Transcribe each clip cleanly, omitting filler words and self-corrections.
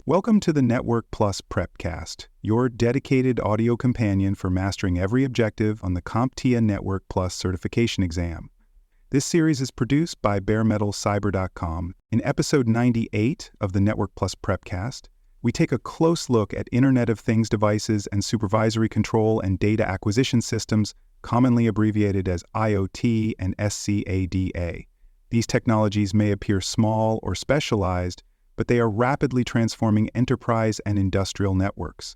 Welcome to the Network Plus Prepcast, your dedicated audio companion for mastering every objective on the CompTIA Network Plus certification exam. This series is produced by baremetalcyber.com. In episode 98 of the Network Plus Prepcast, we take a close look at Internet of Things devices and supervisory control and data acquisition systems, commonly abbreviated as IoT and SCADA. These technologies may appear small or specialized, but they are rapidly transforming enterprise and industrial networks.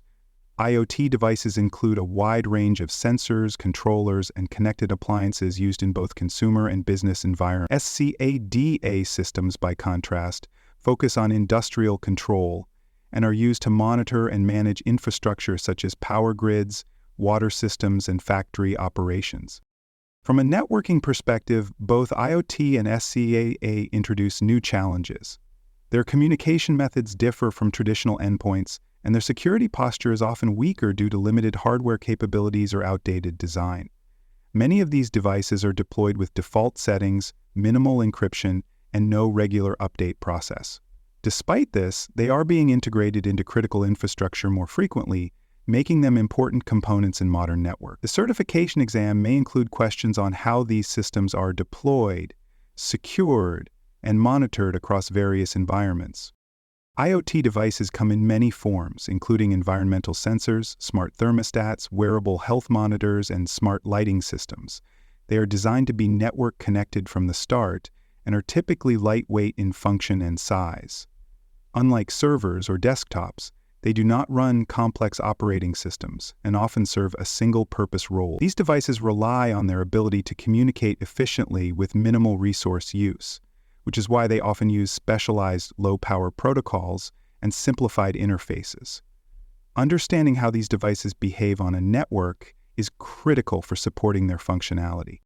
IoT devices include a wide range of sensors, controllers, and connected appliances used in both consumer and business environments. SCADA systems, by contrast, focus on industrial control and are used to monitor and manage infrastructure such as power grids, water systems, and factory operations. From a networking perspective, both IoT and SCADA introduce new challenges. Their communication methods differ from traditional endpoints, and their security posture is often weaker due to limited hardware capabilities or outdated design. Many of these devices are deployed with default settings, minimal encryption, and no regular update process. Despite this, they are being integrated into critical infrastructure more frequently, making them important components in modern networks. The certification exam may include questions on how these systems are deployed, secured, and monitored across various environments. IoT devices come in many forms, including environmental sensors, smart thermostats, wearable health monitors, and smart lighting systems. They are designed to be network connected from the start and are typically lightweight in function and size. Unlike servers or desktops, they do not run complex operating systems and often serve a single-purpose role. These devices rely on their ability to communicate efficiently with minimal resource use, which is why they often use specialized low-power protocols and simplified interfaces. Understanding how these devices behave on a network is critical for supporting their functionality.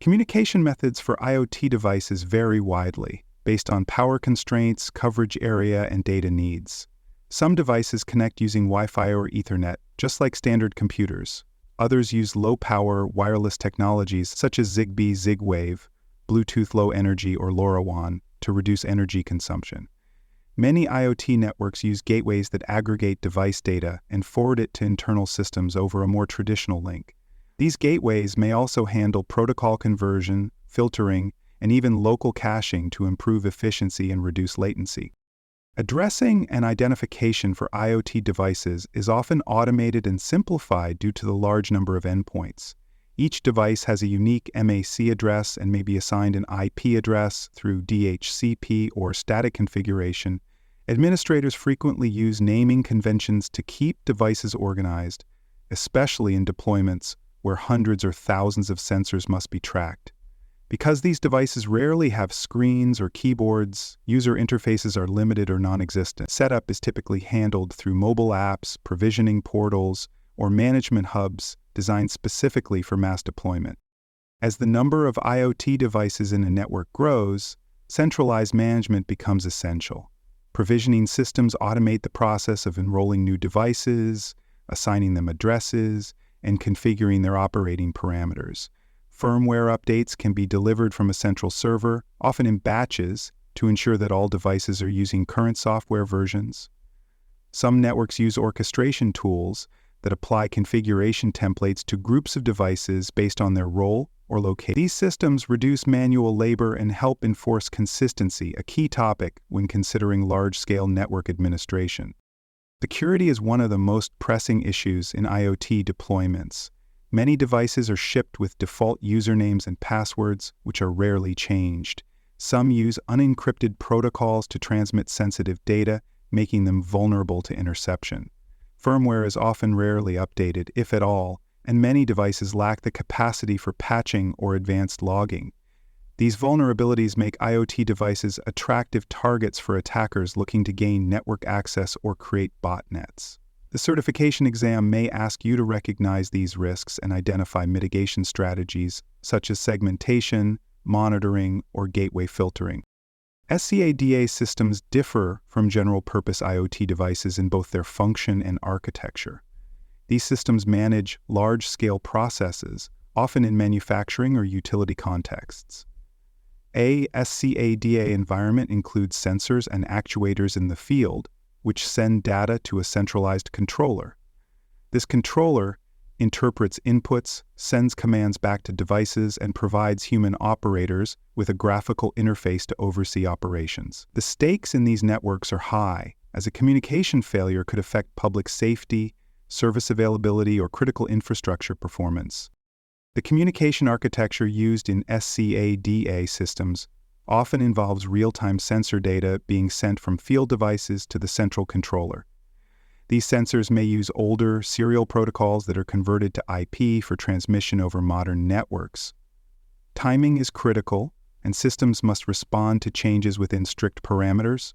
Communication methods for IoT devices vary widely, based on power constraints, coverage area, and data needs. Some devices connect using Wi-Fi or Ethernet, just like standard computers. Others use low-power wireless technologies such as Zigbee, Zigwave, Bluetooth Low Energy, or LoRaWAN to reduce energy consumption. Many IoT networks use gateways that aggregate device data and forward it to internal systems over a more traditional link. These gateways may also handle protocol conversion, filtering, and even local caching to improve efficiency and reduce latency. Addressing and identification for IoT devices is often automated and simplified due to the large number of endpoints. Each device has a unique MAC address and may be assigned an IP address through DHCP or static configuration. Administrators frequently use naming conventions to keep devices organized, especially in deployments where hundreds or thousands of sensors must be tracked. Because these devices rarely have screens or keyboards, user interfaces are limited or non-existent. Setup is typically handled through mobile apps, provisioning portals, or management hubs designed specifically for mass deployment. As the number of IoT devices in a network grows, centralized management becomes essential. Provisioning systems automate the process of enrolling new devices, assigning them addresses, and configuring their operating parameters. Firmware updates can be delivered from a central server, often in batches, to ensure that all devices are using current software versions. Some networks use orchestration tools that apply configuration templates to groups of devices based on their role or location. These systems reduce manual labor and help enforce consistency, a key topic when considering large-scale network administration. Security is one of the most pressing issues in IoT deployments. Many devices are shipped with default usernames and passwords, which are rarely changed. Some use unencrypted protocols to transmit sensitive data, making them vulnerable to interception. Firmware is often rarely updated, if at all, and many devices lack the capacity for patching or advanced logging. These vulnerabilities make IoT devices attractive targets for attackers looking to gain network access or create botnets. The certification exam may ask you to recognize these risks and identify mitigation strategies, such as segmentation, monitoring, or gateway filtering. SCADA systems differ from general-purpose IoT devices in both their function and architecture. These systems manage large-scale processes, often in manufacturing or utility contexts. A SCADA environment includes sensors and actuators in the field, which send data to a centralized controller. This controller interprets inputs, sends commands back to devices, and provides human operators with a graphical interface to oversee operations. The stakes in these networks are high, as a communication failure could affect public safety, service availability, or critical infrastructure performance. The communication architecture used in SCADA systems often involves real-time sensor data being sent from field devices to the central controller. These sensors may use older serial protocols that are converted to IP for transmission over modern networks. Timing is critical, and systems must respond to changes within strict parameters.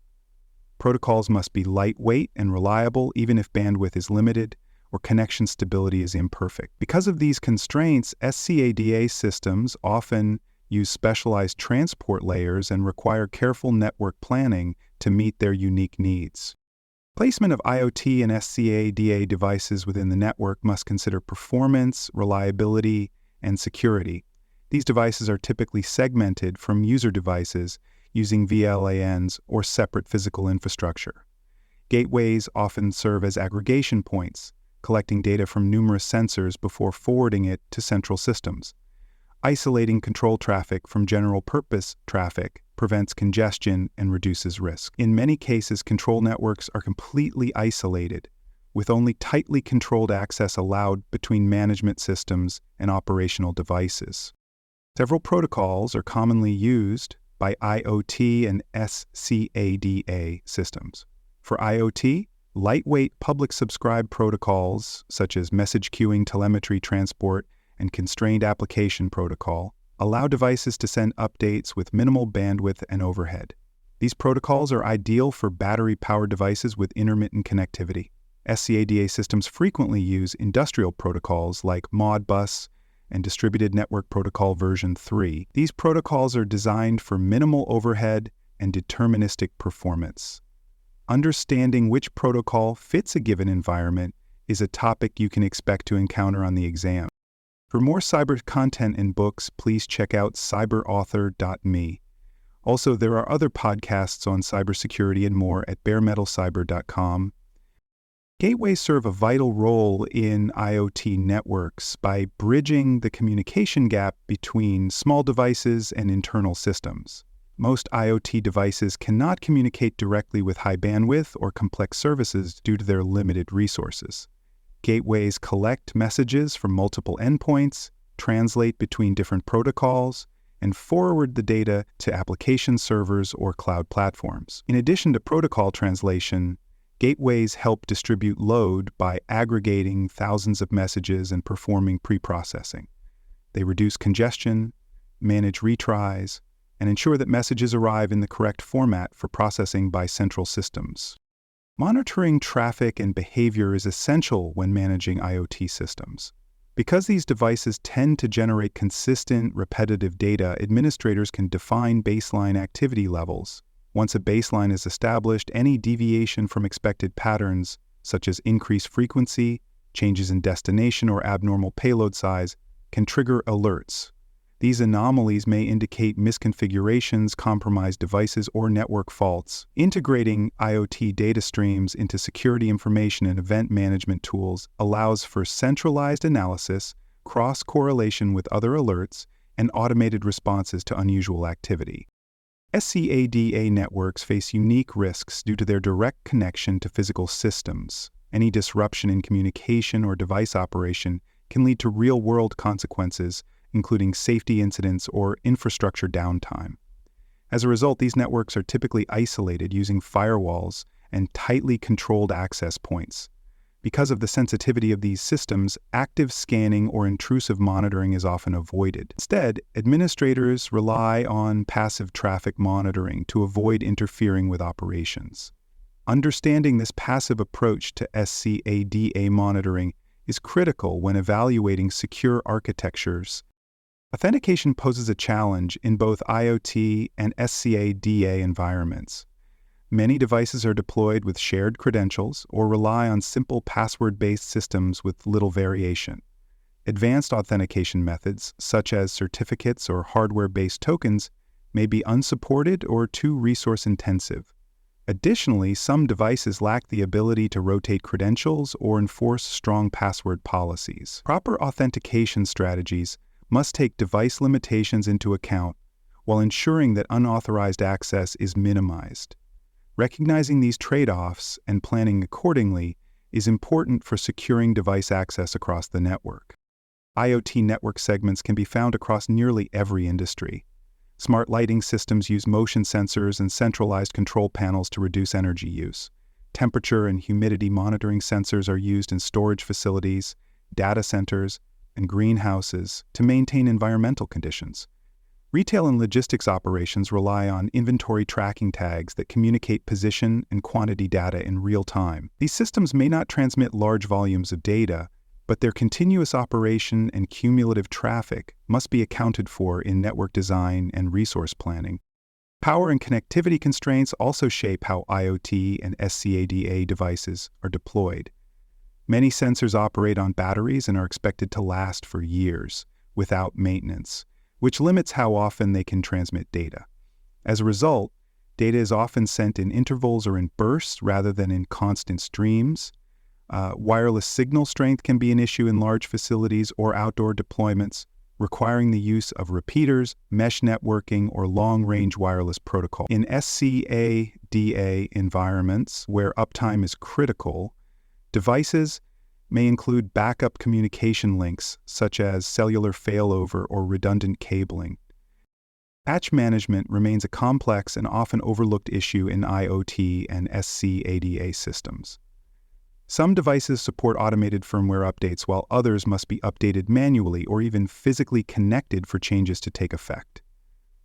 Protocols must be lightweight and reliable even if bandwidth is limited or connection stability is imperfect. Because of these constraints, SCADA systems often use specialized transport layers and require careful network planning to meet their unique needs. Placement of IoT and SCADA devices within the network must consider performance, reliability, and security. These devices are typically segmented from user devices using VLANs or separate physical infrastructure. Gateways often serve as aggregation points, collecting data from numerous sensors before forwarding it to central systems. Isolating control traffic from general-purpose traffic prevents congestion and reduces risk. In many cases, control networks are completely isolated, with only tightly controlled access allowed between management systems and operational devices. Several protocols are commonly used by IoT and SCADA systems. For IoT, lightweight public subscribed protocols such as message queuing, telemetry transport, and constrained application protocol allow devices to send updates with minimal bandwidth and overhead. These protocols are ideal for battery-powered devices with intermittent connectivity. SCADA systems frequently use industrial protocols like Modbus and Distributed Network Protocol version 3. These protocols are designed for minimal overhead and deterministic performance. Understanding which protocol fits a given environment is a topic you can expect to encounter on the exam. For more cyber content and books, please check out cyberauthor.me. Also, there are other podcasts on cybersecurity and more at baremetalcyber.com. Gateways serve a vital role in IoT networks by bridging the communication gap between small devices and internal systems. Most IoT devices cannot communicate directly with high bandwidth or complex services due to their limited resources. Gateways collect messages from multiple endpoints, translate between different protocols, and forward the data to application servers or cloud platforms. In addition to protocol translation, gateways help distribute load by aggregating thousands of messages and performing pre-processing. They reduce congestion, manage retries, and ensure that messages arrive in the correct format for processing by central systems. Monitoring traffic and behavior is essential when managing IoT systems. Because these devices tend to generate consistent, repetitive data, administrators can define baseline activity levels. Once a baseline is established, any deviation from expected patterns, such as increased frequency, changes in destination, or abnormal payload size, can trigger alerts. These anomalies may indicate misconfigurations, compromised devices, or network faults. Integrating IoT data streams into security information and event management tools allows for centralized analysis, cross-correlation with other alerts, and automated responses to unusual activity. SCADA networks face unique risks due to their direct connection to physical systems. Any disruption in communication or device operation can lead to real-world consequences, including safety incidents or infrastructure downtime. As a result, these networks are typically isolated using firewalls and tightly controlled access points. Because of the sensitivity of these systems, active scanning or intrusive monitoring is often avoided. Instead, administrators rely on passive traffic monitoring to avoid interfering with operations. Understanding this passive approach to SCADA monitoring is critical when evaluating secure architectures. Authentication poses a challenge in both IoT and SCADA environments. Many devices are deployed with shared credentials or rely on simple password-based systems with little variation. Advanced authentication methods, such as certificates or hardware-based tokens, may be unsupported or too resource-intensive. Additionally, some devices lack the ability to rotate credentials or enforce strong password policies. Proper authentication strategies must take device limitations into account while ensuring that unauthorized access is minimized. Recognizing these trade-offs and planning accordingly is important for securing device access across the network. IoT network segments can be found across nearly every industry. Smart lighting systems use motion sensors and centralized control panels to reduce energy use. Temperature and humidity monitoring sensors are used in storage facilities, data centers, and greenhouses to maintain environmental conditions. Retail and logistics operations rely on inventory tracking tags that communicate position and quantity data in real time. These systems may not transmit large volumes of data, but their continuous operation and cumulative traffic must be accounted for in network design and resource planning. Power and connectivity constraints also shape how IoT and SCADA devices are deployed. Many sensors operate on batteries and are expected to last for years without maintenance, which limits how often they can transmit data. As a result, data is often sent in intervals or in bursts rather than in constant streams. Wireless signal strength can be an issue in large facilities or outdoor deployments, requiring the use of repeaters, mesh networking, or long-range wireless protocol. In SCADA environments where uptime is critical, devices may include backup communication links such as cellular failover or redundant cabling. Patch management remains a complex and often overlooked issue in IoT and SCADA systems. Some devices support automated firmware updates while others must be updated manually or even physically connected for changes to take effect.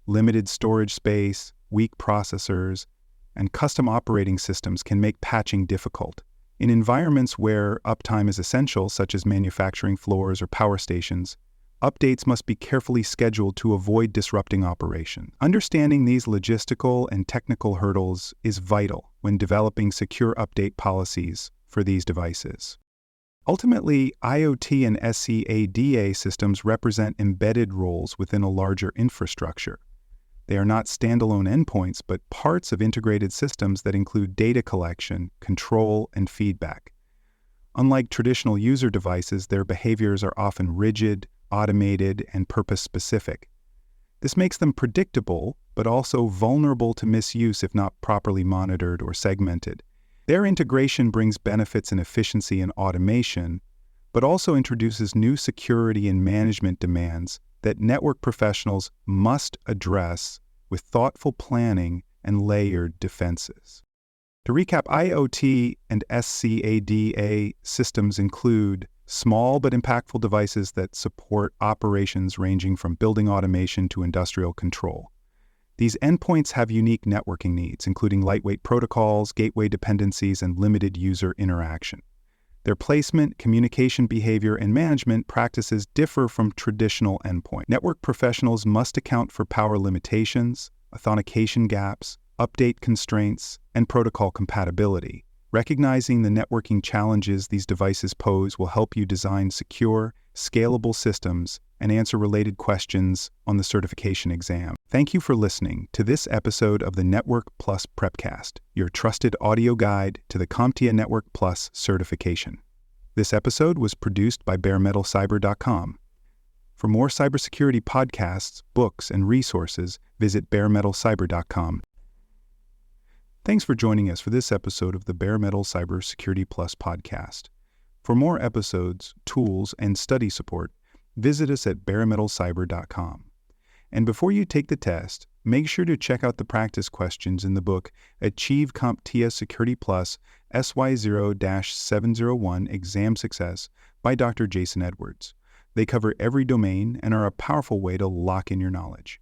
Limited storage space, weak processors, and custom operating systems can make patching difficult. In environments where uptime is essential, such as manufacturing floors or power stations, updates must be carefully scheduled to avoid disrupting operation. Understanding these logistical and technical hurdles is vital when developing secure update policies for these devices. Ultimately, IoT and SCADA systems represent embedded roles within a larger infrastructure. They are not standalone endpoints, but parts of integrated systems that include data collection, control, and feedback. Unlike traditional user devices, their behaviors are often rigid, automated, and purpose-specific. This makes them predictable, but also vulnerable to misuse if not properly monitored or segmented. Their integration brings benefits in efficiency and automation, but also introduces new security and management demands that network professionals must address with thoughtful planning and layered defenses. To recap, IoT and SCADA systems include small but impactful devices that support operations ranging from building automation to industrial control. These endpoints have unique networking needs, including lightweight protocols, gateway dependencies, and limited user interaction. Their placement, communication behavior, and management practices differ from traditional endpoints. Network professionals must account for power limitations, authentication gaps, update constraints, and protocol compatibility. Recognizing the networking challenges these devices pose will help you design secure, scalable systems and answer related questions on the certification exam. Thank you for listening to this episode of the Network Plus Prepcast, your trusted audio guide to the CompTIA Network Plus certification. This episode was produced by baremetalcyber.com. For more cybersecurity podcasts, books, and resources, visit baremetalcyber.com. Thanks for joining us for this episode of the Bare Metal Cybersecurity Plus podcast. For more episodes, tools, and study support, visit us at baremetalcyber.com. And before you take the test, make sure to check out the practice questions in the book Achieve CompTIA Security Plus SY0-701 Exam Success by Dr. Jason Edwards. They cover every domain and are a powerful way to lock in your knowledge.